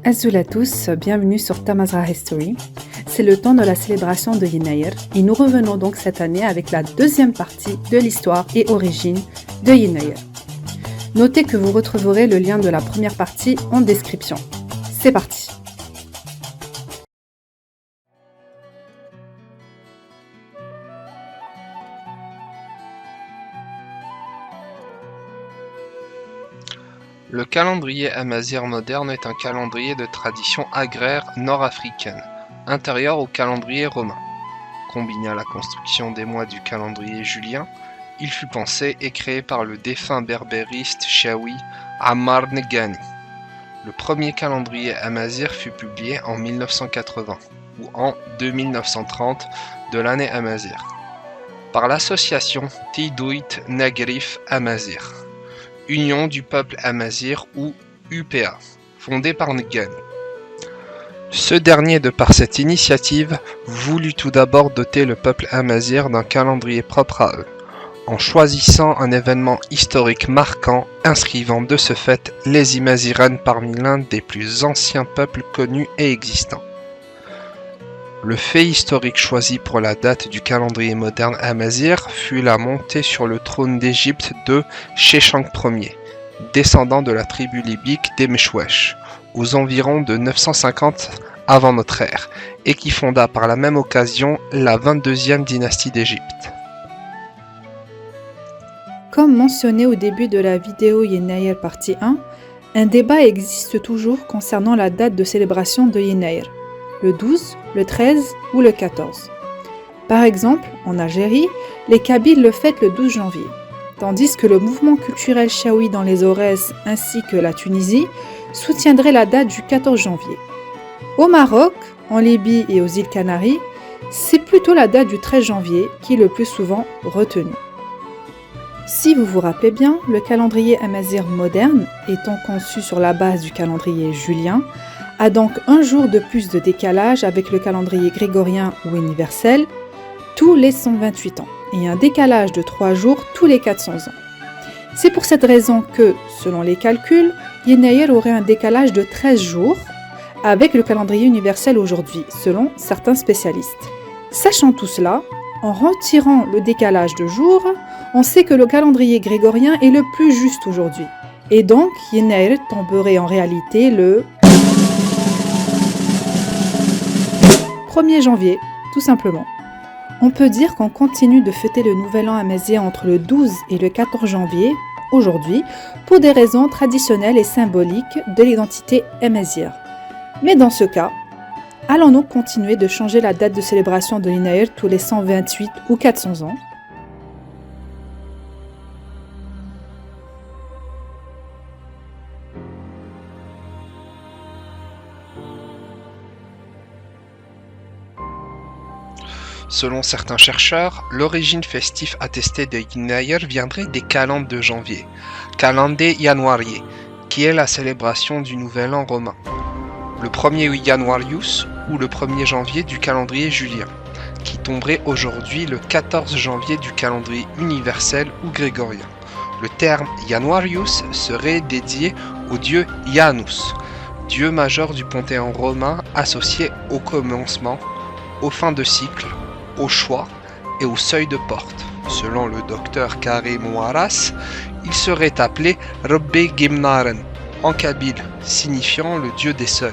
Azul à tous, bienvenue sur Tamazra History. C'est le temps de la célébration de Yenayr et nous revenons donc cette année avec la deuxième partie de l'histoire et origine de Yenayr. Notez que vous retrouverez le lien de la première partie en description. C'est parti! Le calendrier amazigh moderne est un calendrier de tradition agraire nord-africaine, intérieur au calendrier romain. Combiné à la construction des mois du calendrier julien, il fut pensé et créé par le défunt berbériste chaoui Ammar Neghani. Le premier calendrier amazigh fut publié en 1980 ou en 2930 de l'année amazigh par l'association Tiduit Nagrif Amazigh, Union du peuple amazigh ou UPA, fondée par Neghani. Ce dernier, de par cette initiative, voulut tout d'abord doter le peuple amazigh d'un calendrier propre à eux, en choisissant un événement historique marquant, inscrivant de ce fait les Imazighen parmi l'un des plus anciens peuples connus et existants. Le fait historique choisi pour la date du calendrier moderne amazigh fut la montée sur le trône d'Égypte de Sheshonq Ier, descendant de la tribu libyque des Meshwesh, aux environs de 950 avant notre ère, et qui fonda par la même occasion la 22e dynastie d'Égypte. Comme mentionné au début de la vidéo Yenayr partie 1, un débat existe toujours concernant la date de célébration de Yenayr, le 12, le 13 ou le 14. Par exemple, en Algérie, les Kabyles le fêtent le 12 janvier, tandis que le mouvement culturel chaoui dans les Aurès ainsi que la Tunisie soutiendrait la date du 14 janvier. Au Maroc, en Libye et aux îles Canaries, c'est plutôt la date du 13 janvier qui est le plus souvent retenue. Si vous vous rappelez bien, le calendrier amazigh moderne, étant conçu sur la base du calendrier julien, a donc un jour de plus de décalage avec le calendrier grégorien ou universel tous les 128 ans et un décalage de 3 jours tous les 400 ans. C'est pour cette raison que, selon les calculs, Yenayr aurait un décalage de 13 jours avec le calendrier universel aujourd'hui, selon certains spécialistes. Sachant tout cela, en retirant le décalage de jours, on sait que le calendrier grégorien est le plus juste aujourd'hui. Et donc, Yenayr tomberait en réalité le 1er janvier, tout simplement. On peut dire qu'on continue de fêter le nouvel an amazigh entre le 12 et le 14 janvier, aujourd'hui, pour des raisons traditionnelles et symboliques de l'identité amazigh. Mais dans ce cas, allons-nous continuer de changer la date de célébration de Yenayr tous les 128 ou 400 ans ? Selon certains chercheurs, l'origine festive attestée de Yenayr viendrait des calendes de janvier, calende Januarie, qui est la célébration du nouvel an romain. Le 1er Januarius ou le 1er janvier du calendrier julien, qui tomberait aujourd'hui le 14 janvier du calendrier universel ou grégorien. Le terme Januarius serait dédié au dieu Janus, dieu majeur du panthéon romain associé au commencement, aux fins de cycle, au choix et au seuil de porte. Selon le docteur Karim Ouaras, il serait appelé Rebbe Gimnaren en kabyle, signifiant le dieu des seuils.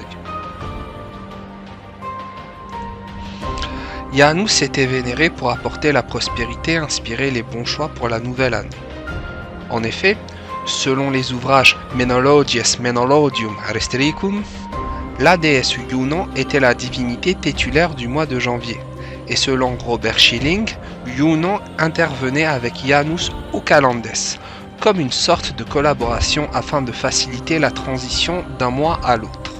Janus était vénéré pour apporter la prospérité et inspirer les bons choix pour la nouvelle année. En effet, selon les ouvrages Menologies Menolodium Restricum, la déesse Junon était la divinité titulaire du mois de janvier. Et selon Robert Schilling, Junon intervenait avec Janus ou Calendes, comme une sorte de collaboration afin de faciliter la transition d'un mois à l'autre.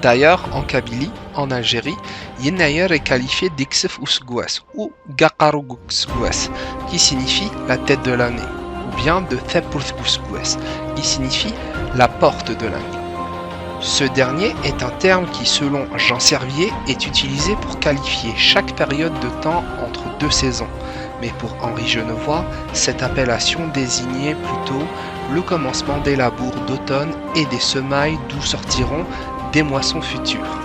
D'ailleurs, en Kabylie, en Algérie, Yenayr est qualifié d'Ixef Ousgouès ou Gaqarougouès, qui signifie la tête de l'année, ou bien de Thepurth Ousgouès, qui signifie la porte de l'année. Ce dernier est un terme qui, selon Jean Servier, est utilisé pour qualifier chaque période de temps entre deux saisons. Mais pour Henri Genevoix, cette appellation désignait plutôt le commencement des labours d'automne et des semailles d'où sortiront des moissons futures.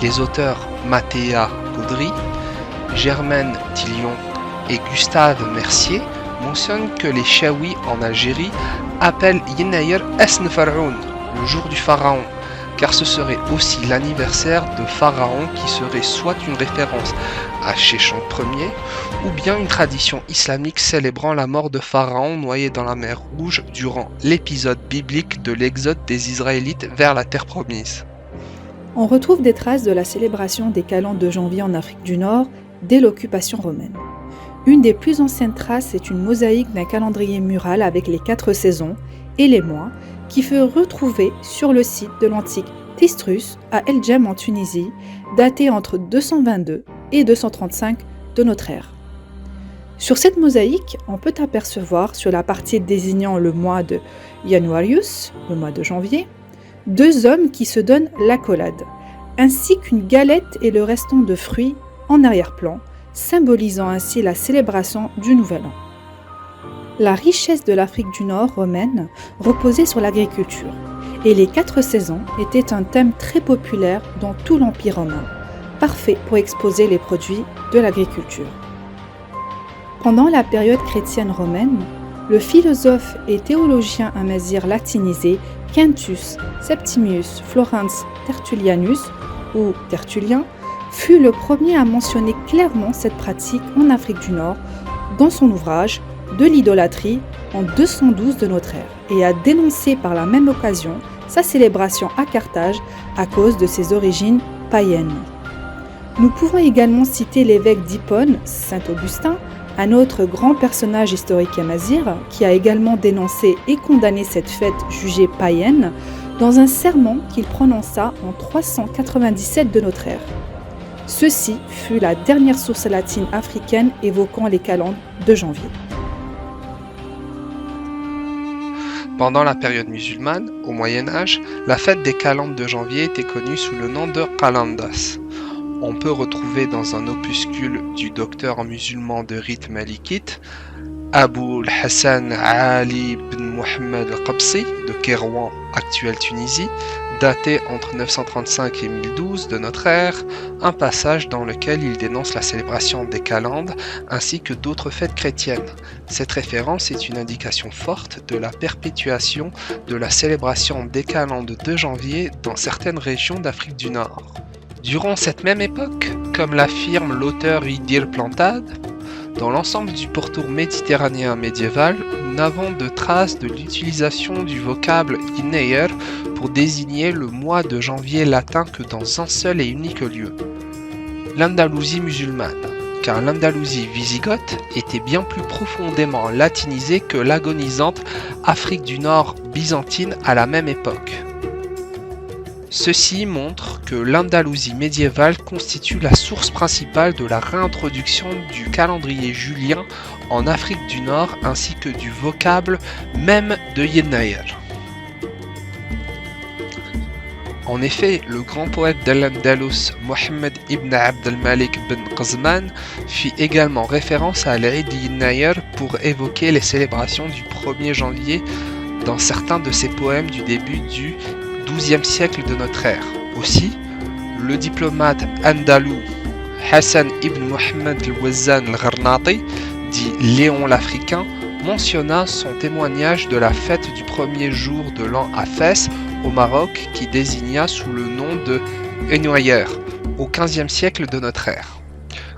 Les auteurs Mathéa Gaudry, Germaine Tillion et Gustave Mercier mentionnent que les Chaouis en Algérie appellent Yennayer Esn Pharaon, le jour du pharaon, car ce serait aussi l'anniversaire de Pharaon qui serait soit une référence à Chéchon Ier, ou bien une tradition islamique célébrant la mort de Pharaon noyé dans la mer Rouge durant l'épisode biblique de l'exode des Israélites vers la terre promise. On retrouve des traces de la célébration des calendes de janvier en Afrique du Nord dès l'occupation romaine. Une des plus anciennes traces est une mosaïque d'un calendrier mural avec les 4 saisons et les mois qui fut retrouvée sur le site de l'antique Tistrus à El Djem en Tunisie, daté entre 222 et 235 de notre ère. Sur cette mosaïque, on peut apercevoir sur la partie désignant le mois de Januarius, le mois de janvier, 2 hommes qui se donnent l'accolade, ainsi qu'une galette et le restant de fruits en arrière-plan, symbolisant ainsi la célébration du Nouvel An. La richesse de l'Afrique du Nord romaine reposait sur l'agriculture, et les 4 saisons étaient un thème très populaire dans tout l'Empire romain, parfait pour exposer les produits de l'agriculture. Pendant la période chrétienne romaine, le philosophe et théologien amazigh latinisé Quintus Septimius Florens Tertullianus, ou Tertullien, fut le premier à mentionner clairement cette pratique en Afrique du Nord dans son ouvrage « De l'idolâtrie » en 212 de notre ère et a dénoncé par la même occasion sa célébration à Carthage à cause de ses origines païennes. Nous pouvons également citer l'évêque d'Hippone, Saint Augustin, un autre grand personnage historique amazigh qui a également dénoncé et condamné cette fête jugée païenne dans un sermon qu'il prononça en 397 de notre ère. Ceci fut la dernière source latine africaine évoquant les calendes de janvier. Pendant la période musulmane, au Moyen-Âge, la fête des calendes de janvier était connue sous le nom de Qalandas. On peut retrouver dans un opuscule du docteur musulman de rite malikite, Abou al-Hassan Ali ibn Mohammed al-Qabsi de Kérouan, actuelle Tunisie, daté entre 935 et 1012 de notre ère, un passage dans lequel il dénonce la célébration des calendes ainsi que d'autres fêtes chrétiennes. Cette référence est une indication forte de la perpétuation de la célébration des calendes de janvier dans certaines régions d'Afrique du Nord. Durant cette même époque, comme l'affirme l'auteur Idir Plantade, dans l'ensemble du pourtour méditerranéen médiéval, nous n'avons de traces de l'utilisation du vocable Yennayer pour désigner le mois de janvier latin que dans un seul et unique lieu, l'Andalousie musulmane, car l'Andalousie wisigothe était bien plus profondément latinisée que l'agonisante Afrique du Nord byzantine à la même époque. Ceci montre que l'Andalousie médiévale constitue la source principale de la réintroduction du calendrier julien en Afrique du Nord ainsi que du vocable même de Yennayer. En effet, le grand poète d'Al-Andalus, Mohammed ibn Abd al-Malik ibn Qazman, fit également référence à l'Eid Yennayer pour évoquer les célébrations du 1er janvier dans certains de ses poèmes du début du XIIe siècle de notre ère. Aussi, le diplomate andalou Hassan ibn Mohammed al-Wazzan al-Gharnati, dit Léon l'Africain, mentionna son témoignage de la fête du 1er jour de l'an à Fès, au Maroc, qui désigna sous le nom de Yennayer, au XVe siècle de notre ère.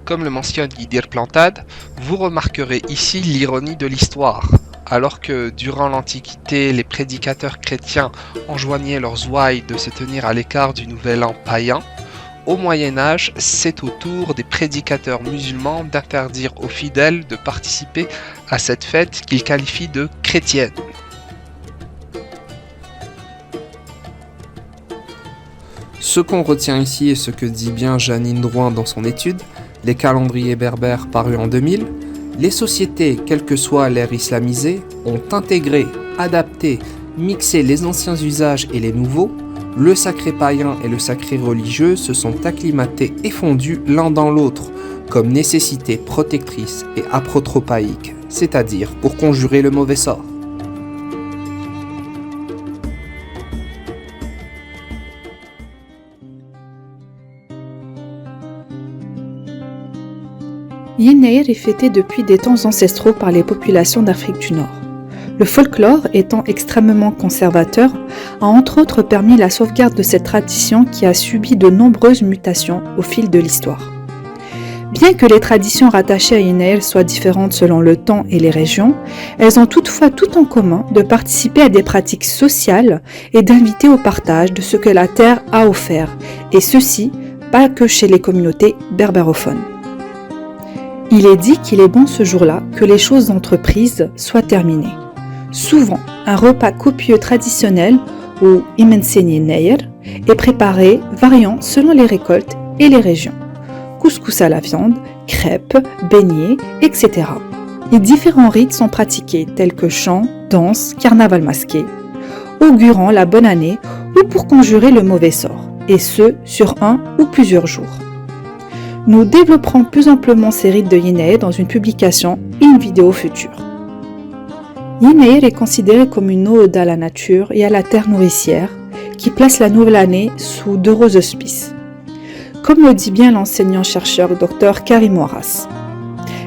Comme le mentionne Idir Plantade, vous remarquerez ici l'ironie de l'histoire. Alors que durant l'Antiquité, les prédicateurs chrétiens enjoignaient leurs ouailles de se tenir à l'écart du nouvel an païen, au Moyen-Âge, c'est au tour des prédicateurs musulmans d'interdire aux fidèles de participer à cette fête qu'ils qualifient de chrétienne. Ce qu'on retient ici et ce que dit bien Janine Drouin dans son étude, les calendriers berbères parus en 2000, les sociétés, quelle que soit l'ère islamisée, ont intégré, adapté, mixé les anciens usages et les nouveaux, le sacré païen et le sacré religieux se sont acclimatés et fondus l'un dans l'autre, comme nécessité protectrice et aprotropaïque, c'est-à-dire pour conjurer le mauvais sort. Yenneir est fêté depuis des temps ancestraux par les populations d'Afrique du Nord. Le folklore, étant extrêmement conservateur, a entre autres permis la sauvegarde de cette tradition qui a subi de nombreuses mutations au fil de l'histoire. Bien que les traditions rattachées à Yenneir soient différentes selon le temps et les régions, elles ont toutefois tout en commun de participer à des pratiques sociales et d'inviter au partage de ce que la terre a offert, et ceci pas que chez les communautés berbérophones. Il est dit qu'il est bon ce jour-là que les choses entreprises soient terminées. Souvent, un repas copieux traditionnel, ou Imensen Yenneir, est préparé variant selon les récoltes et les régions. Couscous à la viande, crêpes, beignets, etc. Et différents rites sont pratiqués tels que chants, danses, carnaval masqué, augurant la bonne année ou pour conjurer le mauvais sort, et ce sur un ou plusieurs jours. Nous développerons plus amplement ces rites de Yenneir dans une publication et une vidéo future. Yenneir est considéré comme une ode à la nature et à la terre nourricière qui place la nouvelle année sous d'heureux auspices. Comme le dit bien l'enseignant-chercheur Dr Karim Ouaras.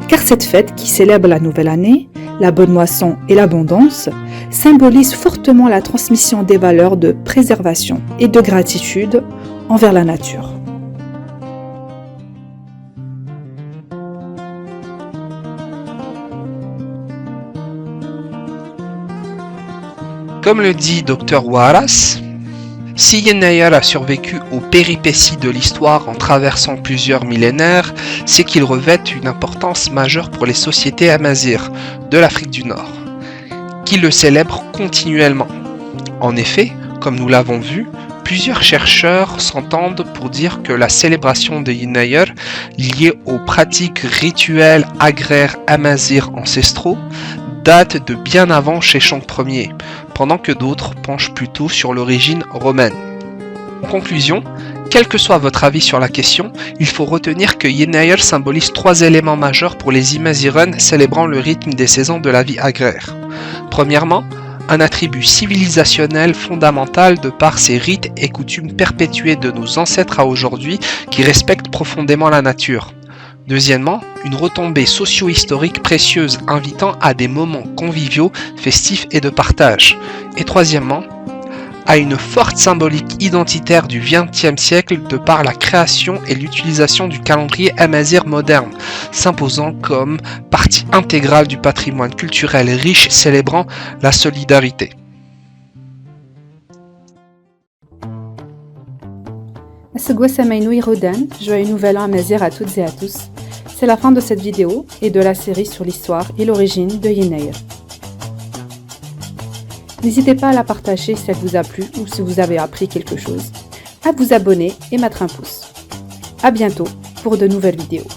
Car cette fête qui célèbre la nouvelle année, la bonne moisson et l'abondance, symbolise fortement la transmission des valeurs de préservation et de gratitude envers la nature. Comme le dit Dr Ouaras, si Yenneir a survécu aux péripéties de l'histoire en traversant plusieurs millénaires, c'est qu'il revêt une importance majeure pour les sociétés amazirs de l'Afrique du Nord, qui le célèbrent continuellement. En effet, comme nous l'avons vu, plusieurs chercheurs s'entendent pour dire que la célébration de Yenneir, liée aux pratiques rituelles agraires amazirs ancestraux, date de bien avant Sheshonq Ier, pendant que d'autres penchent plutôt sur l'origine romaine. En conclusion, quel que soit votre avis sur la question, il faut retenir que Yenneir symbolise 3 éléments majeurs pour les Imaziren célébrant le rythme des saisons de la vie agraire. Premièrement, un attribut civilisationnel fondamental de par ses rites et coutumes perpétués de nos ancêtres à aujourd'hui qui respectent profondément la nature. Deuxièmement, une retombée socio-historique précieuse invitant à des moments conviviaux, festifs et de partage. Et troisièmement, à une forte symbolique identitaire du XXe siècle de par la création et l'utilisation du calendrier amazigh moderne, s'imposant comme partie intégrale du patrimoine culturel riche célébrant la solidarité. Joyeux nouvel an amazigh à toutes et à tous. C'est la fin de cette vidéo et de la série sur l'histoire et l'origine de Yenneir. N'hésitez pas à la partager si elle vous a plu ou si vous avez appris quelque chose, à vous abonner et mettre un pouce. À bientôt pour de nouvelles vidéos.